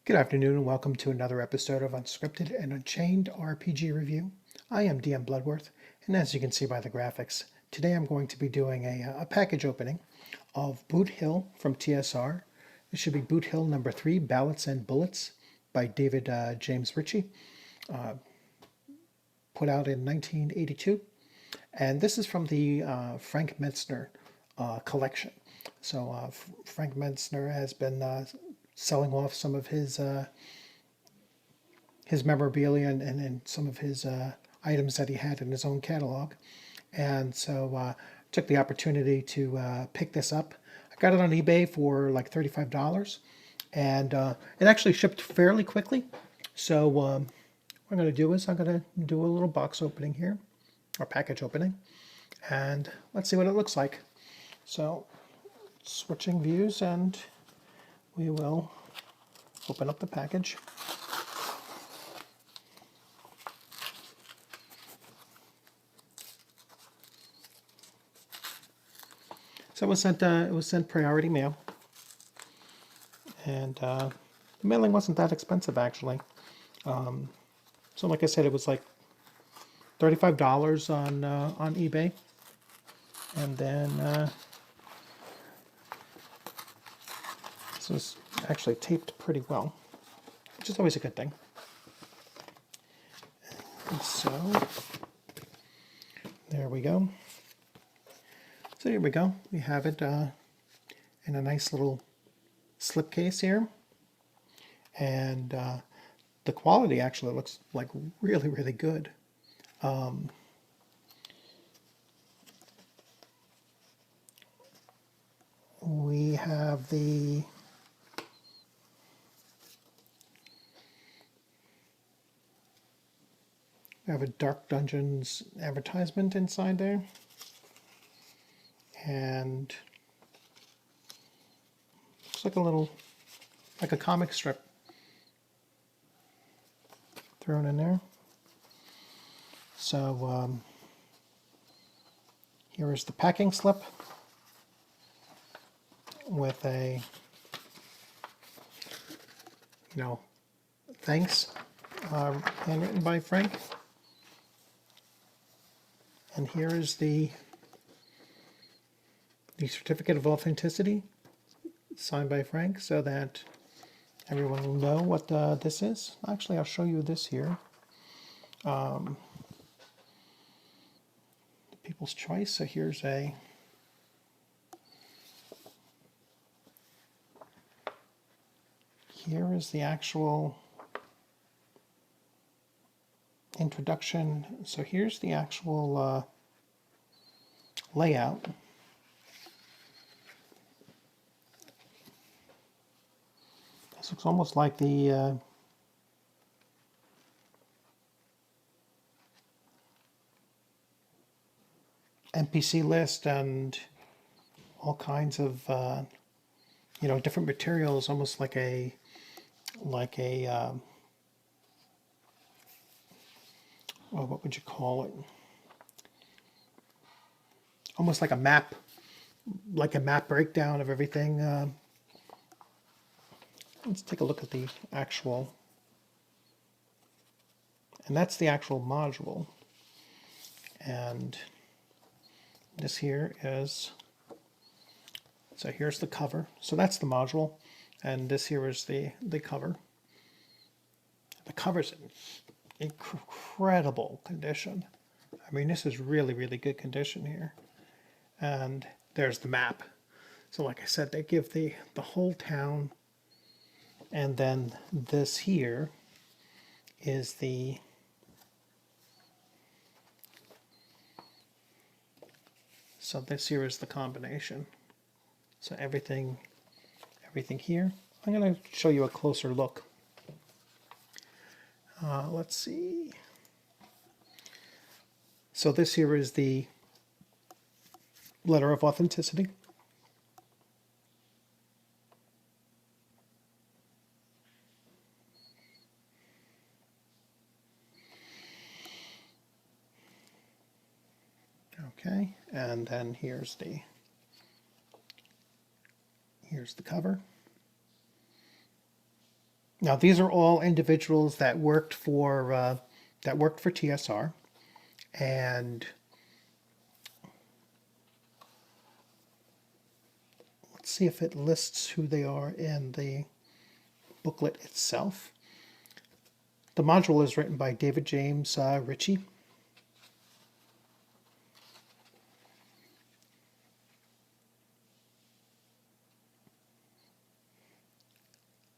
Good afternoon and welcome to another episode of Unscripted and Unchained RPG Review. I am DM Bloodworth, and as you can see by the graphics, today I'm going to be doing a package opening of Boot Hill from TSR. This should be Boot Hill number 3, Ballots and Bullets by David James Ritchie, put out in 1982. And this is from the Frank Mentzer collection. So Frank Mentzer has been selling off some of his memorabilia and some of his items that he had in his own catalog, and so took the opportunity to pick this up. I got it on eBay for like $35, and it actually shipped fairly quickly. So what I'm going to do is I'm going to do a little box opening here, or package opening, and let's see what it looks like. So switching views, and we will open up the package. So it was sent priority mail, and the mailing wasn't that expensive actually. So like I said, it was like $35 on eBay, and then this was actually taped pretty well, which is always a good thing. And so there we go. So here we go. We have it in a nice little slipcase here, and the quality actually looks like really, really good. We have the a Dark Dungeons advertisement inside there, and looks like like a comic strip thrown in there. So here is the packing slip with a, thanks, handwritten by Frank. And here is the certificate of authenticity signed by Frank, so that everyone will know what this is. Actually, I'll show you this here. The People's Choice. So here's here is the actual introduction. So here's the actual layout. This looks almost like the NPC list and all kinds of different materials, almost like a well, what would you call it? Almost like a map breakdown of everything. Let's take a look at the actual, and that's the actual module. And this here is, so here's the cover. So that's the module, and this here is the cover. The cover's in incredible condition. I mean, this is really, really good condition here. And there's the map. So like I said, they give the whole town. And then this here is so this here is the combination. So everything here. I'm going to show you a closer look. Let's see. So this here is the letter of authenticity. Okay, and then here's the cover. Now these are all individuals that worked for TSR, and let's see if it lists who they are in the booklet itself. The module is written by David James Ritchie.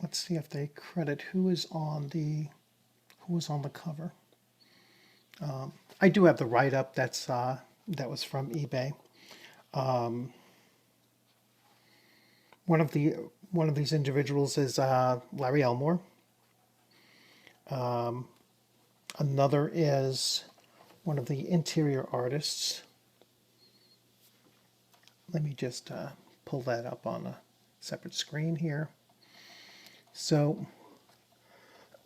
Let's see if they credit who is on the cover. I do have the write-up that was from eBay. One of these individuals is Larry Elmore. Another is one of the interior artists. Let me just pull that up on a separate screen here. So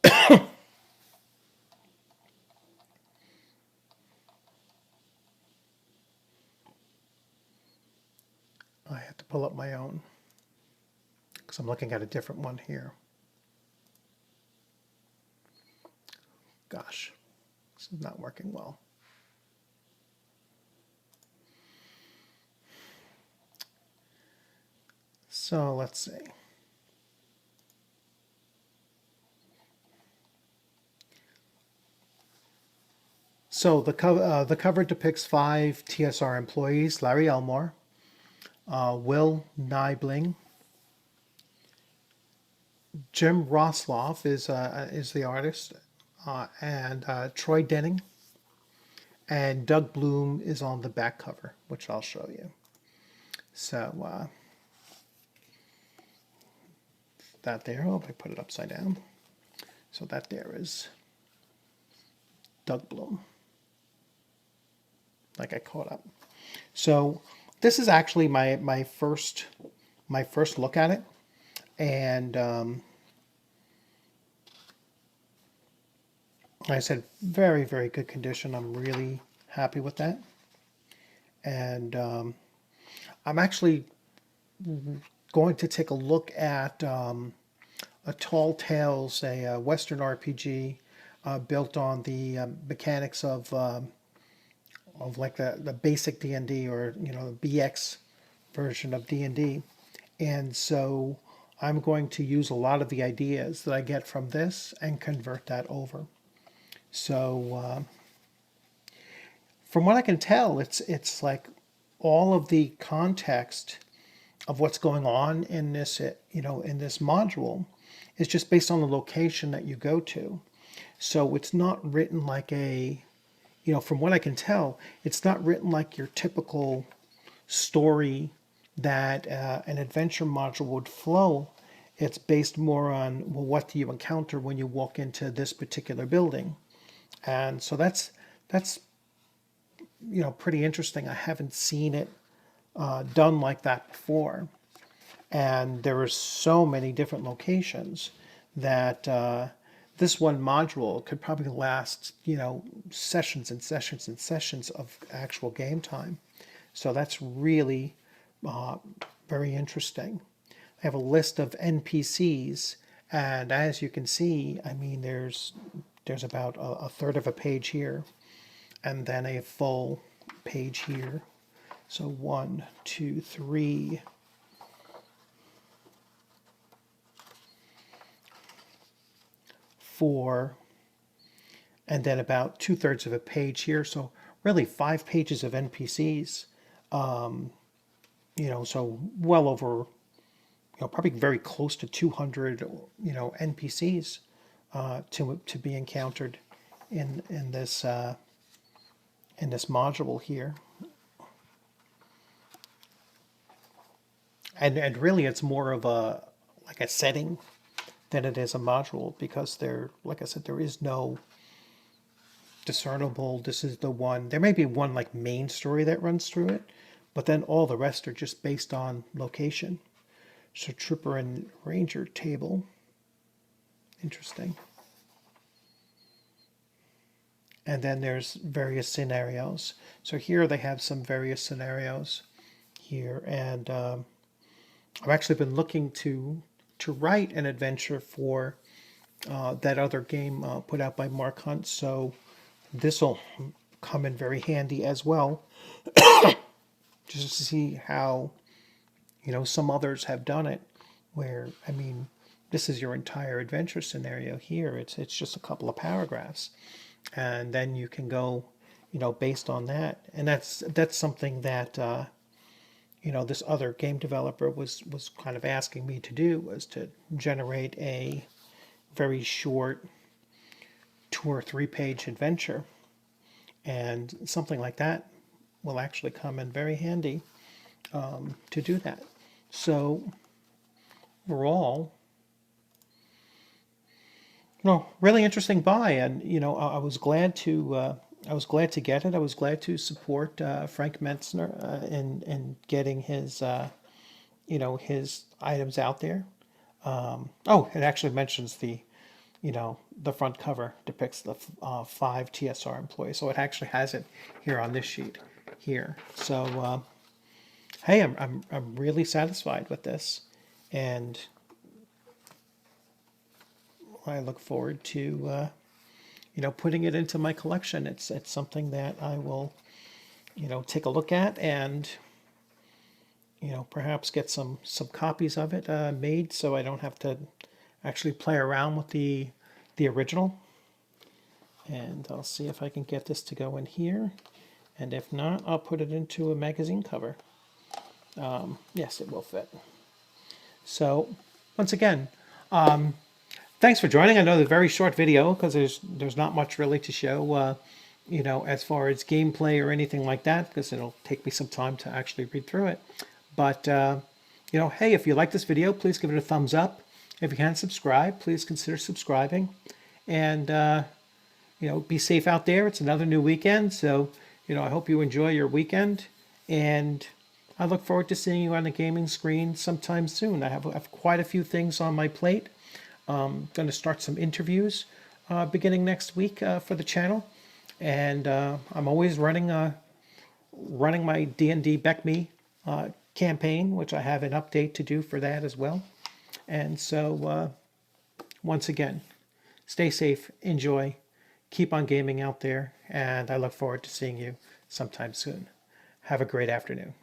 I have to pull up my own because I'm looking at a different one here. Gosh, this is not working well. So let's see. So the cover depicts 5 TSR employees: Larry Elmore, Will Nibling, Jim Rosloff is the artist, and Troy Denning, and Doug Bloom is on the back cover, which I'll show you. So that there, oh, I put it upside down. So that there is Doug Bloom. Like I caught up. So this is actually my first look at it, and like I said, very, very good condition. I'm really happy with that, and I'm actually going to take a look at a Tall Tales, a Western RPG built on the mechanics of like the basic D&D, or the BX version of D&D. And so I'm going to use a lot of the ideas that I get from this and convert that over. So from what I can tell, it's like all of the context of what's going on in this in this module is just based on the location that you go to. So it's not written like from what I can tell, it's not written like your typical story that an adventure module would flow. It's based more on, well, what do you encounter when you walk into this particular building? And so that's pretty interesting. I haven't seen it done like that before. And there are so many different locations that this one module could probably last, sessions and sessions and sessions of actual game time. So that's really very interesting. I have a list of NPCs, and as you can see, I mean, there's about a third of a page here, and then a full page here. So 1, 2, 3, 4, and then about 2/3 of a page here. So really 5 pages of NPCs. So well over, probably very close to 200, NPCs to be encountered in this module here. And really, it's more of a setting than it is a module, because like I said, there is no discernible, this is the one. There may be one like main story that runs through it, but then all the rest are just based on location. So Trooper and Ranger table. Interesting. And then there's various scenarios. So here they have some various scenarios here, and I've actually been looking to write an adventure for that other game put out by Mark Hunt. So this will come in very handy as well, just to see how, some others have done it. Where, I mean, this is your entire adventure scenario here. It's just a couple of paragraphs, and then you can go, based on that. And that's something that this other game developer was kind of asking me to do, was to generate a very short 2 or 3 page adventure, and something like that will actually come in very handy to do that. So overall, no, really interesting buy, and I was glad to get it. I was glad to support Frank Mentzer in getting his his items out there. Oh, it actually mentions the front cover depicts the 5 TSR employees, so it actually has it here on this sheet here. So hey, I'm really satisfied with this, and I look forward to putting it into my collection. It's something that I will take a look at, and perhaps get some copies of it made, so I don't have to actually play around with the original. And I'll see if I can get this to go in here, and if not, I'll put it into a magazine cover. Yes, it will fit. So once again, thanks for joining. I know it's a very short video because there's not much really to show, as far as gameplay or anything like that, because it'll take me some time to actually read through it. But hey, if you like this video, please give it a thumbs up. If you can subscribe, please consider subscribing, and be safe out there. It's another new weekend, so I hope you enjoy your weekend, and I look forward to seeing you on the gaming screen sometime soon. I have quite a few things on my plate. Going to start some interviews beginning next week for the channel, and I'm always running my D&D Beck Me campaign, which I have an update to do for that as well. And so once again, stay safe, enjoy, keep on gaming out there, and I look forward to seeing you sometime soon. Have a great afternoon.